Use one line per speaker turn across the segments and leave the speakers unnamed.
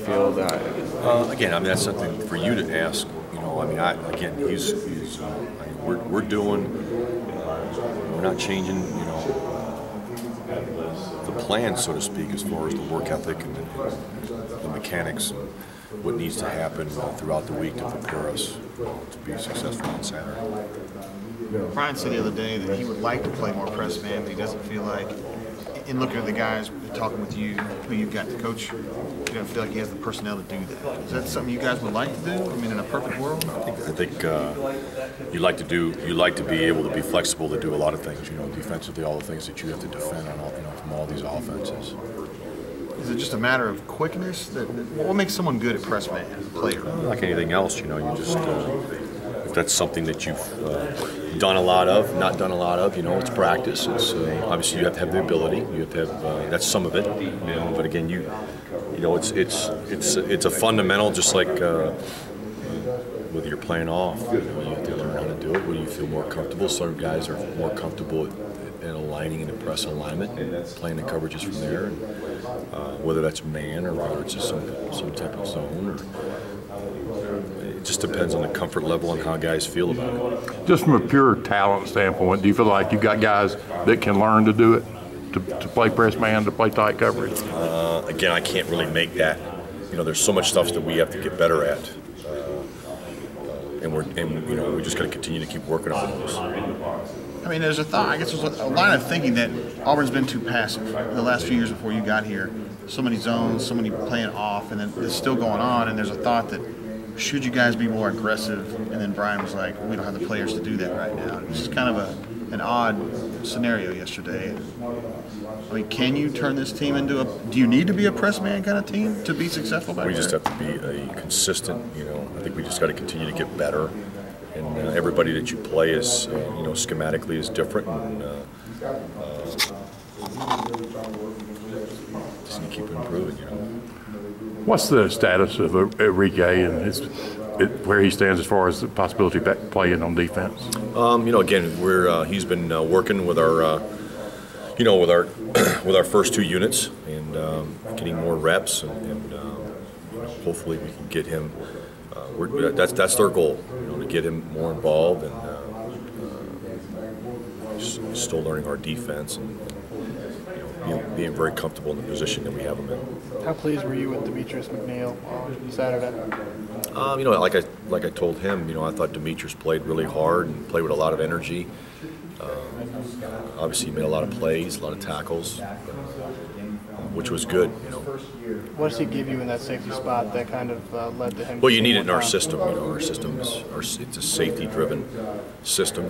field?
Again, I mean, that's something for you to ask. You know, I mean, we're doing, we're not changing, you know, the plan, so to speak, as far as the work ethic and the mechanics and what needs to happen throughout the week to prepare us to be successful on Saturday.
Brian said the other day that he would like to play more press man, but he doesn't feel like, in looking at the guys, talking with you, who you've got to coach, you don't feel like he has the personnel to do that. Is that something you guys would like to do? I mean, in a perfect world?
I think you like to be able to be flexible to do a lot of things. You know, defensively, all the things that you have to defend on, from all these offenses.
Is it just a matter of quickness? What makes someone good at press man as a player?
Like anything else, you know, you just if that's something that you've done a lot of, not done a lot of, you know, it's practice. It's obviously you have to have the ability. You have to have that's some of it, you know. But again, you know, it's a fundamental, just like whether you're playing off. You know, you have to learn how to do it. Where you feel more comfortable. Some guys are more comfortable in aligning in the press alignment and playing the coverages from there. And, whether that's man or whether it's just some type of zone, or it just depends on the comfort level and how guys feel about it.
Just from a pure talent standpoint, do you feel like you've got guys that can learn to do it, to play press man, to play tight coverage?
Again, I can't really make that. You know, there's so much stuff that we have to get better at, and you know, we just got to continue to keep working on those.
I mean, there's a thought. I guess there's a line of thinking that Auburn's been too passive the last few years before you got here. So many zones, so many playing off, and then it's still going on. And there's a thought that should you guys be more aggressive? And then Brian was like, "We don't have the players to do that right now." It was just kind of an odd scenario yesterday. I mean, can you turn this team into do you need to be a press man kind of team to be successful back there?
We just have to be a consistent. You know, I think we just got to continue to get better. And everybody that you play is, you know, schematically is different, and just need to keep improving. You know.
What's the status of Enrique and where he stands as far as the possibility of playing on defense?
You know, again, he's been working with our, you know, with our first two units and getting more reps, and you know, hopefully we can get him. That's their goal, you know, to get him more involved and still learning our defense and you know, being very comfortable in the position that we have him in.
How pleased were you with Demetrius McNeil on Saturday?
You know, like I told him, you know, I thought Demetrius played really hard and played with a lot of energy. Obviously, he made a lot of plays, a lot of tackles, which was good, you know.
What does he give you in that safety spot that kind of led to him?
Well, you need it in our system. You know, our system it's a safety-driven system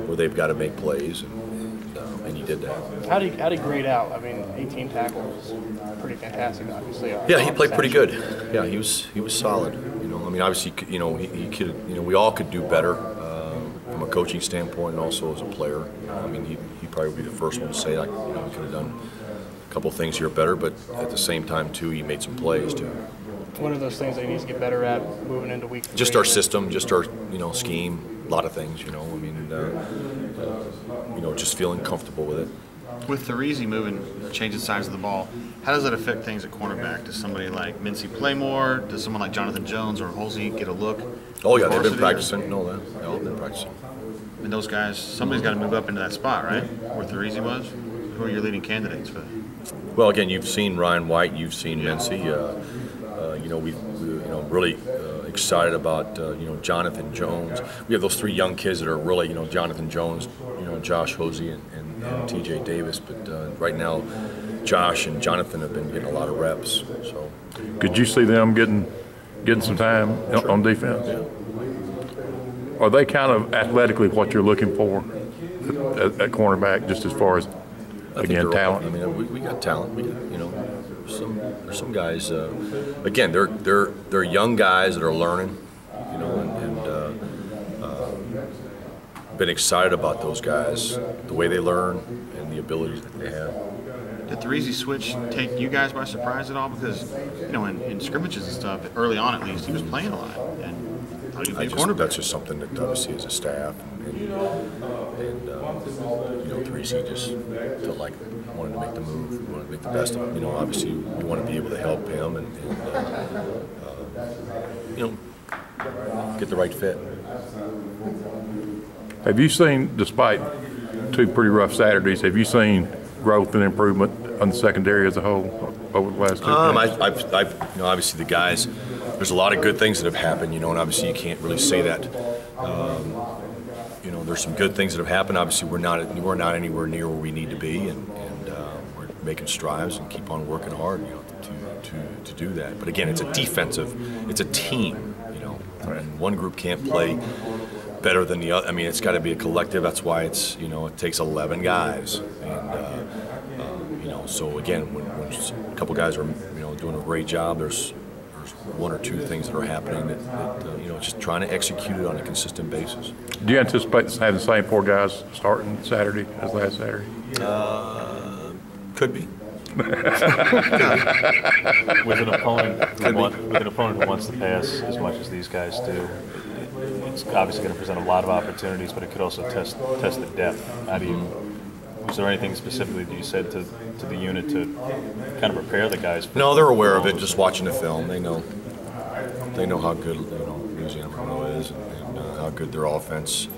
where they've got to make plays, and he did that.
How did he grade out? I mean, 18 tackles, pretty fantastic, obviously.
Yeah, he played pretty good. Yeah, he was solid. You know, I mean, obviously, you know, he could. You know, we all could do better from a coaching standpoint, and also as a player. I mean, he probably would be the first one to say, like, you know, we could have done a couple things here better, but at the same time too, he made some plays too.
What are those things that he needs to get better at moving into week 3?
Just our system, just our, you know, scheme, a lot of things, you know. I mean, you know, just feeling comfortable with it.
With Thurese moving, changing sides of the ball, how does that affect things at cornerback? Does somebody like Mincy play more? Does someone like Jonathan Jones or Halsey get a look?
Oh yeah, they've been practicing. No, they've all been practicing.
And those guys, somebody's got to move up into that spot, right? Where Thurese was. Who are your leading candidates for that?
Well, again, you've seen Ryan White, you've seen Mincy. You know, we're you know, really excited about you know, Jonathan Jones. We have those three young kids that are really, you know, Jonathan Jones, you know, Josh Hosey and T.J. Davis. But right now, Josh and Jonathan have been getting a lot of reps. So,
could you see them getting some time on defense?
Yeah.
Are they kind of athletically what you're looking for at cornerback, just as far as, again, talent?
I mean, we got talent. We got, you know, there's some guys. Again, they're young guys that are learning, you know, and been excited about those guys, the way they learn and the abilities that they have.
Did Thurese switch take you guys by surprise at all? Because, you know, in scrimmages and stuff, early on at least, he was playing a lot. And that's just
something that obviously as a staff and And you know, 3C just felt like wanted to make the move, wanted to make the best of it. You know, obviously we want to be able to help him and you know, get the right fit.
Have you seen, despite 2 pretty rough Saturdays, have you seen growth and improvement on the secondary as a whole over the last 2 games?
I've you know, obviously the guys, there's a lot of good things that have happened, you know, and obviously you can't really say that. You know, there's some good things that have happened. Obviously, we're not anywhere near where we need to be, and we're making strides and keep on working hard, you know, to do that. But again, it's a team, you know, and one group can't play better than the other. I mean, it's got to be a collective. That's why it's, you know, it takes 11 guys, and you know, so again, when a couple guys are, you know, doing a great job, there's 1 or 2 things that are happening that you know, just trying to execute it on a consistent basis.
Do you anticipate having the same 4 guys starting Saturday as last Saturday?
Could be.
With an opponent who wants to pass as much as these guys do, it's obviously going to present a lot of opportunities, but it could also test the depth. How do you? Was there anything specifically that you said to the unit to kind of prepare the guys?
No, they're aware of it. Just watching the film, they know how good, you know, Louisiana Monroe is, and how good their offense. You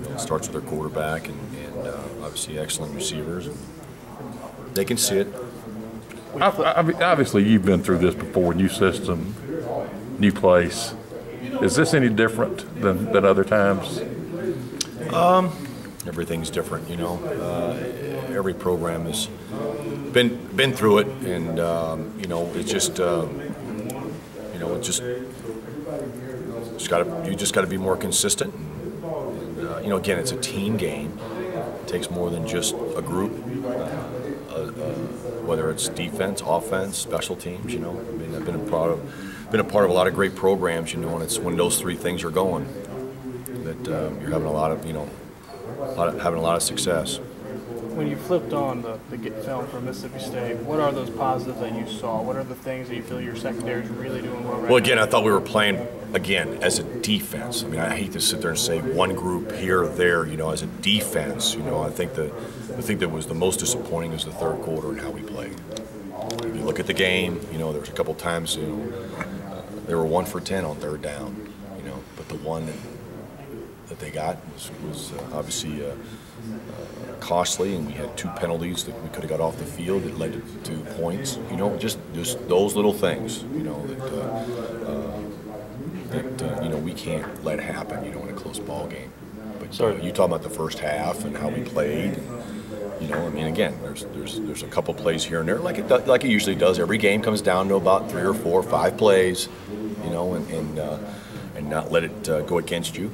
know, starts with their quarterback and obviously excellent receivers. They can see it.
Obviously, you've been through this before. New system, new place. Is this any different than other times?
Everything's different, you know. Every program has been through it, and you know, it's just you know, you just got to be more consistent. And you know, again, it's a team game. It takes more than just a group. Whether it's defense, offense, special teams, you know. I mean, I've been a part of a lot of great programs, you know, and it's when those 3 things are going that you're having a lot of, you know, having a lot of success.
When you flipped on the film from Mississippi State, what are those positives that you saw? What are the things that you feel your secondary is really doing well right now?
Well, again, I thought we were playing, again, as a defense. I mean, I hate to sit there and say one group here or there, you know, as a defense. You know, I think the thing that was the most disappointing is the 3rd quarter and how we played. If you look at the game, you know, there was a couple times, you know, they were 1 for 10 on 3rd down, you know, but the one that they got was obviously costly, and we had 2 penalties that we could have got off the field that led to points. You know, just those little things, you know, that you know, we can't let happen, you know, in a close ball game. But you talk about the first half and how we played. You know, I mean, again, there's a couple plays here and there, like it usually does. Every game comes down to about 3 or 4 or 5 plays, you know, and not let it go against you.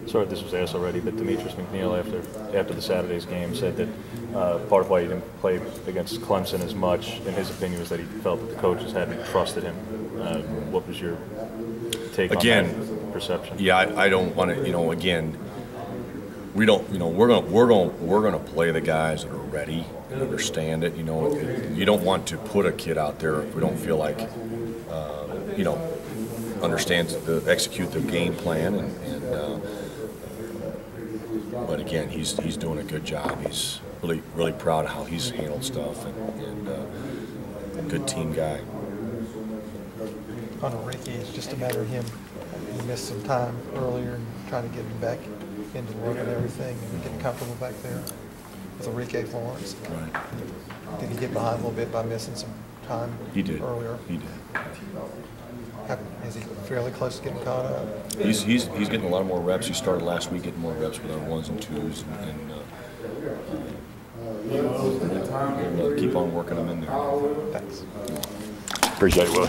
Sorry if this was asked already, but Demetrius McNeil, after the Saturday's game, said that part of why he didn't play against Clemson as much, in his opinion, was that he felt that the coaches hadn't trusted him. What was your take on that perception? Yeah,
I don't want to. You know, again, we don't. You know, we're gonna play the guys that are ready and understand it. You know, you don't want to put a kid out there if we don't feel like, you know, understands execute the game plan but again, he's doing a good job. He's really proud of how he's handled stuff, and a good team guy.
On Ricky, it's just a matter of him. He missed some time earlier and trying to get him back into the work and everything and getting comfortable back there with Enrique Florence.
Right.
Did he get behind a little bit by missing some time earlier?
He did.
Is he fairly close to getting caught up?
He's getting a lot more reps. He started last week getting more reps with our 1s and 2s, and we'll keep on working him in there.
Thanks.
Appreciate it, Willie.